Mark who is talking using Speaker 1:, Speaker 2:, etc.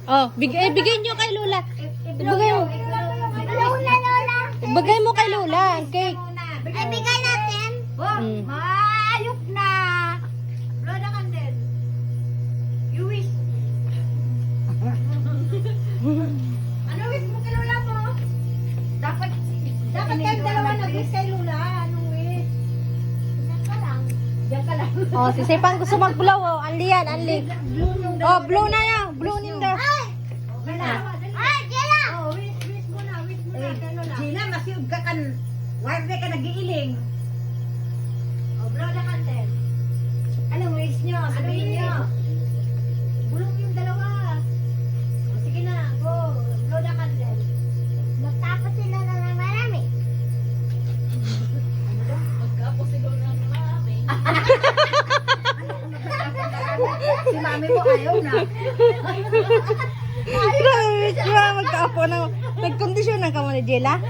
Speaker 1: Oh, bigay nyo kay Lola. Ibigay mo.
Speaker 2: Lola, Lola.
Speaker 1: Ibigay mo kay Lola ang cake.
Speaker 2: Ay, bigay natin.
Speaker 3: Maayok na. Blow the candle. You wish. Ano wish mo kay Lola mo? Dapat kayong dalawa nag-wish kay Lola. Anong wish?
Speaker 2: Diyan ka lang.
Speaker 3: Diyan ka lang.
Speaker 1: Oh, si Sepang gusto mag-blow. Oh, anli yan, anli. Oh, blow na yan. Blow ninda.
Speaker 2: Ay, diyan lang.
Speaker 3: Oh, wish mo na kay Lola. Gina, masiyog ka kan. Why ka nag-iiling? Oh, blow the candle. Anong wish nyo? Sabihin nyo. Bulong yung dalawa. Oh, sige na, go. Blow the candle.
Speaker 2: Magtapos sila na ng marami.
Speaker 3: Si mami mo ayaw na.
Speaker 1: Grabe, siya magkaapo na. Nagkondisyon na ka mo ni Jela.